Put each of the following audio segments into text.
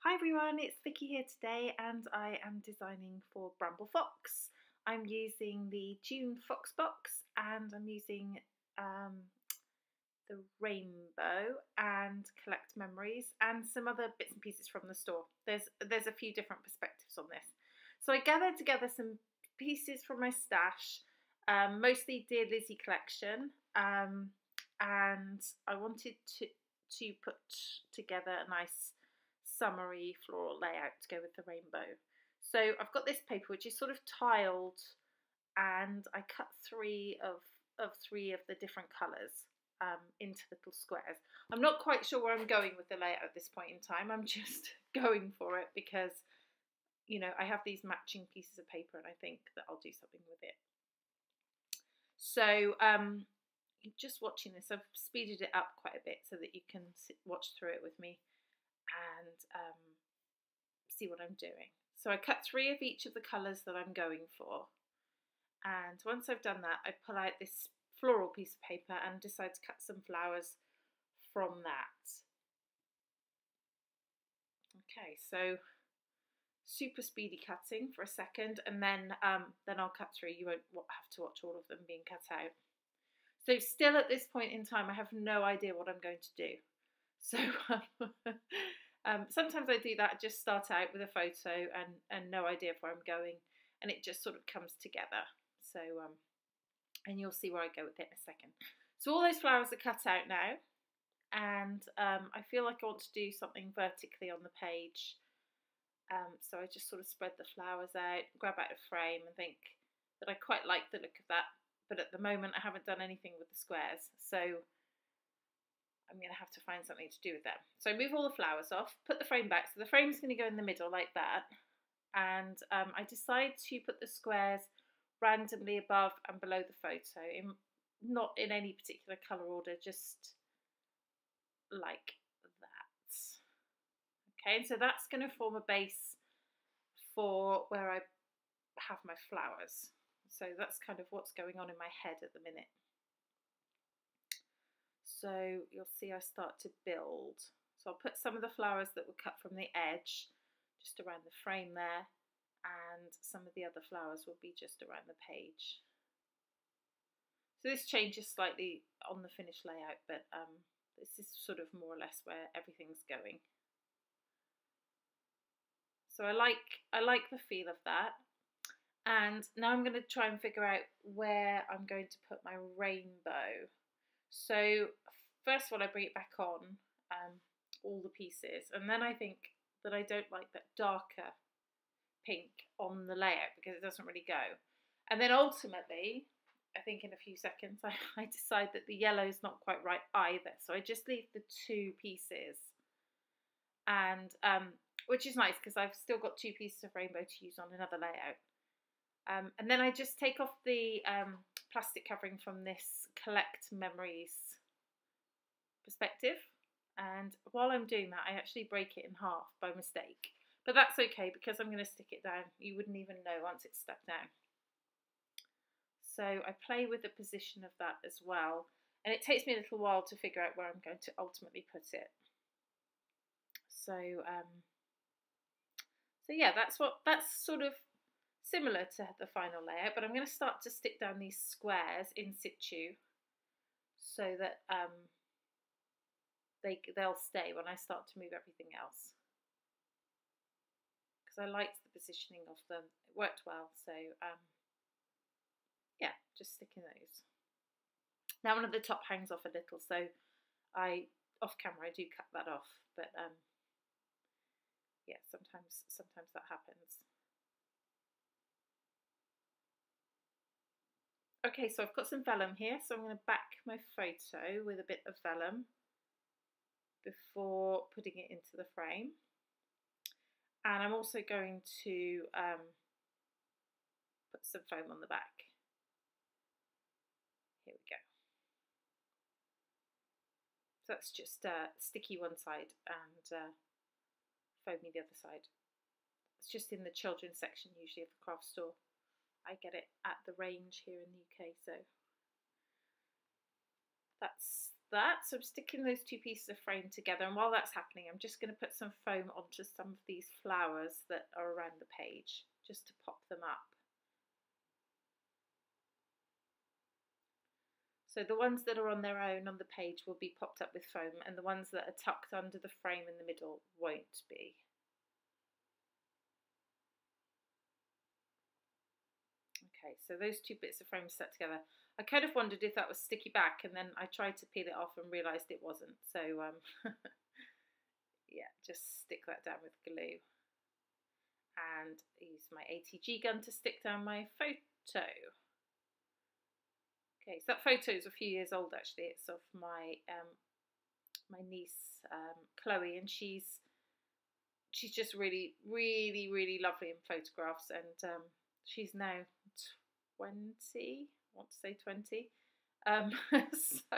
Hi everyone, it's Vicki here today and I am designing for Bramble Fox. I'm using the June Fox box and I'm using the rainbow and collect memories and some other bits and pieces from the store. There's a few different perspectives on this. So I gathered together some pieces from my stash, mostly Dear Lizzie collection, and I wanted to put together a nice summery floral layout to go with the rainbow. So I've got this paper which is sort of tiled, and I cut three of the different colours into little squares. I'm not quite sure where I'm going with the layout at this point in time. I'm just going for it because, you know, I have these matching pieces of paper and I think that I'll do something with it. So just watching this, I've speeded it up quite a bit so that you can watch through it with me and see what I'm doing. So I cut three of each of the colours that I'm going for, and once I've done that I pull out this floral piece of paper and decide to cut some flowers from that. Okay, so super speedy cutting for a second, and then I'll cut through. You won't have to watch all of them being cut out. So still at this point in time I have no idea what I'm going to do. So sometimes I do that, just start out with a photo and no idea of where I'm going, and it just sort of comes together. So and you'll see where I go with it in a second. So all those flowers are cut out now, and I feel like I want to do something vertically on the page. So I just sort of spread the flowers out, grab out a frame and think that I quite like the look of that, but at the moment I haven't done anything with the squares, so I'm going to have to find something to do with them. So I move all the flowers off, put the frame back, so the frame's going to go in the middle like that, and I decide to put the squares randomly above and below the photo, not in any particular colour order, just like that. Okay, so that's going to form a base for where I have my flowers. So that's kind of what's going on in my head at the minute. So you'll see I start to build. So I'll put some of the flowers that were cut from the edge just around the frame there, and some of the other flowers will be just around the page. So this changes slightly on the finished layout, but this is sort of more or less where everything's going. So I like the feel of that. And now I'm going to try and figure out where I'm going to put my rainbow. So first of all, I bring it back on, all the pieces, and then I think that I don't like that darker pink on the layout because it doesn't really go. And then ultimately, I think in a few seconds, I decide that the yellow is not quite right either. So I just leave the two pieces, and which is nice because I've still got two pieces of rainbow to use on another layout. And then I just take off the plastic covering from this Collect Memories perspective, and while I'm doing that I actually break it in half by mistake, but that's okay because I'm going to stick it down. You wouldn't even know once it's stuck down. So I play with the position of that as well, and it takes me a little while to figure out where I'm going to ultimately put it. So so yeah, that's sort of similar to the final layout, but I'm going to start to stick down these squares in situ so that they'll stay when I start to move everything else, because I liked the positioning of them. It worked well, so yeah, just sticking those. Now one of the top hangs off a little, so off camera I do cut that off, but yeah, sometimes that happens. Okay, so I've got some vellum here, so I'm going to back my photo with a bit of vellum before putting it into the frame. And I'm also going to put some foam on the back. Here we go. So that's just sticky one side and foamy the other side. It's just in the children's section usually of the craft store. I get it at the range here in the UK, so that's that. So I'm sticking those two pieces of frame together, and while that's happening, I'm just going to put some foam onto some of these flowers that are around the page, just to pop them up. So the ones that are on their own on the page will be popped up with foam, and the ones that are tucked under the frame in the middle won't be. Okay, so those two bits of frame set together. I kind of wondered if that was sticky back, and then I tried to peel it off and realised it wasn't. So yeah, just stick that down with glue. And use my ATG gun to stick down my photo. Okay, so that photo is a few years old actually. It's of my my niece Chloe, and she's just really lovely in photographs, and she's now 20, I want to say 20. So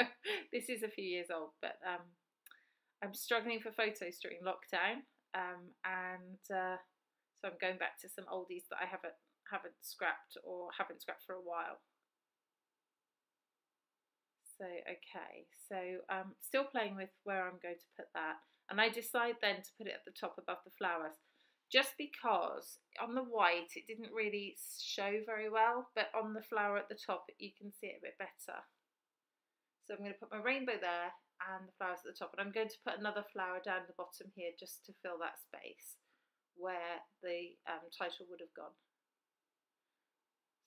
this is a few years old, but I'm struggling for photos during lockdown, and so I'm going back to some oldies that I haven't scrapped for a while. So okay, so still playing with where I'm going to put that, and I decide then to put it at the top above the flowers, just because on the white it didn't really show very well, but on the flower at the top you can see it a bit better. So I'm going to put my rainbow there and the flowers at the top, and I'm going to put another flower down the bottom here just to fill that space where the title would have gone.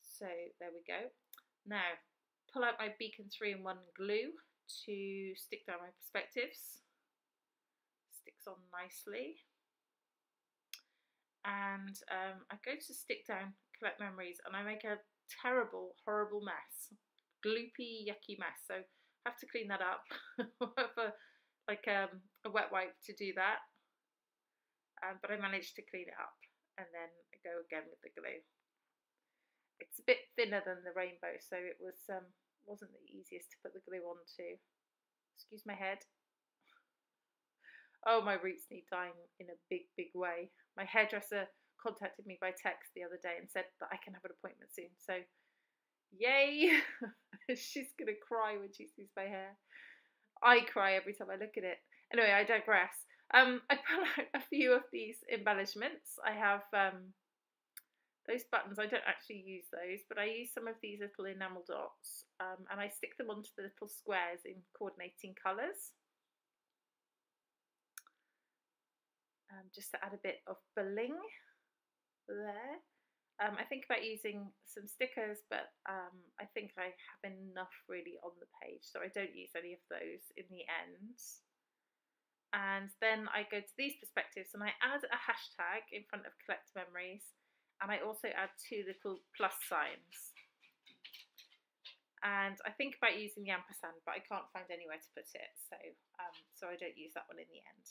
So there we go. Now pull out my Beacon 3-in-1 glue to stick down my perspectives. Sticks on nicely. And I go to stick down Collect Memories, and I make a terrible, horrible mess. Gloopy, yucky mess. So I have to clean that up. Have a wet wipe to do that. But I managed to clean it up, and then I go again with the glue. It's a bit thinner than the rainbow, so it wasn't the easiest to put the glue onto. Excuse my head. Oh, my roots need dyeing in a big way. My hairdresser contacted me by text the other day and said that I can have an appointment soon. So, yay! She's gonna cry when she sees my hair. I cry every time I look at it. Anyway, I digress. I pull out a few of these embellishments. I have those buttons. I don't actually use those, but I use some of these little enamel dots, and I stick them onto the little squares in coordinating colours, just to add a bit of bling there. I think about using some stickers, but I think I have enough really on the page, so I don't use any of those in the end. And then I go to these perspectives and I add a hashtag in front of Collect Memories, and I also add two little plus signs. And I think about using the ampersand, but I can't find anywhere to put it, so I don't use that one in the end.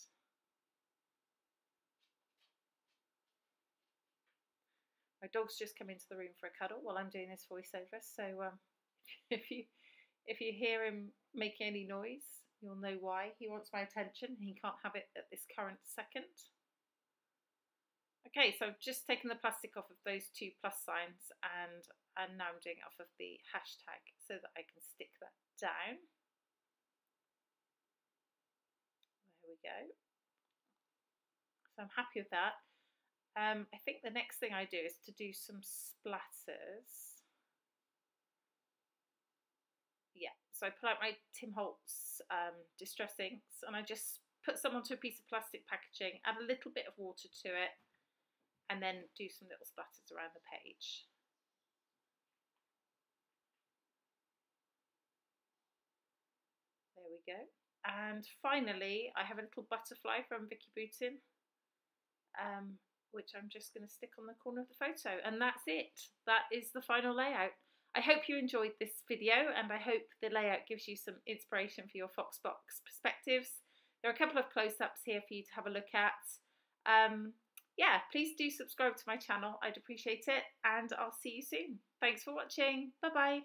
My dog's just come into the room for a cuddle while I'm doing this voiceover, so if you hear him making any noise, you'll know why. He wants my attention. He can't have it at this current second. Okay, so I've just taken the plastic off of those two plus signs, and now I'm doing it off of the hashtag so that I can stick that down. There we go. So I'm happy with that. I think the next thing I do is to do some splatters. Yeah, so I pull out my Tim Holtz Distress inks, and I just put some onto a piece of plastic packaging, add a little bit of water to it, and then do some little splatters around the page. There we go. And finally, I have a little butterfly from Vicki, which I'm just going to stick on the corner of the photo, and that's it. That is the final layout. I hope you enjoyed this video, and I hope the layout gives you some inspiration for your Foxbox perspectives. There are a couple of close-ups here for you to have a look at. Yeah, please do subscribe to my channel. I'd appreciate it, and I'll see you soon. Thanks for watching. Bye-bye.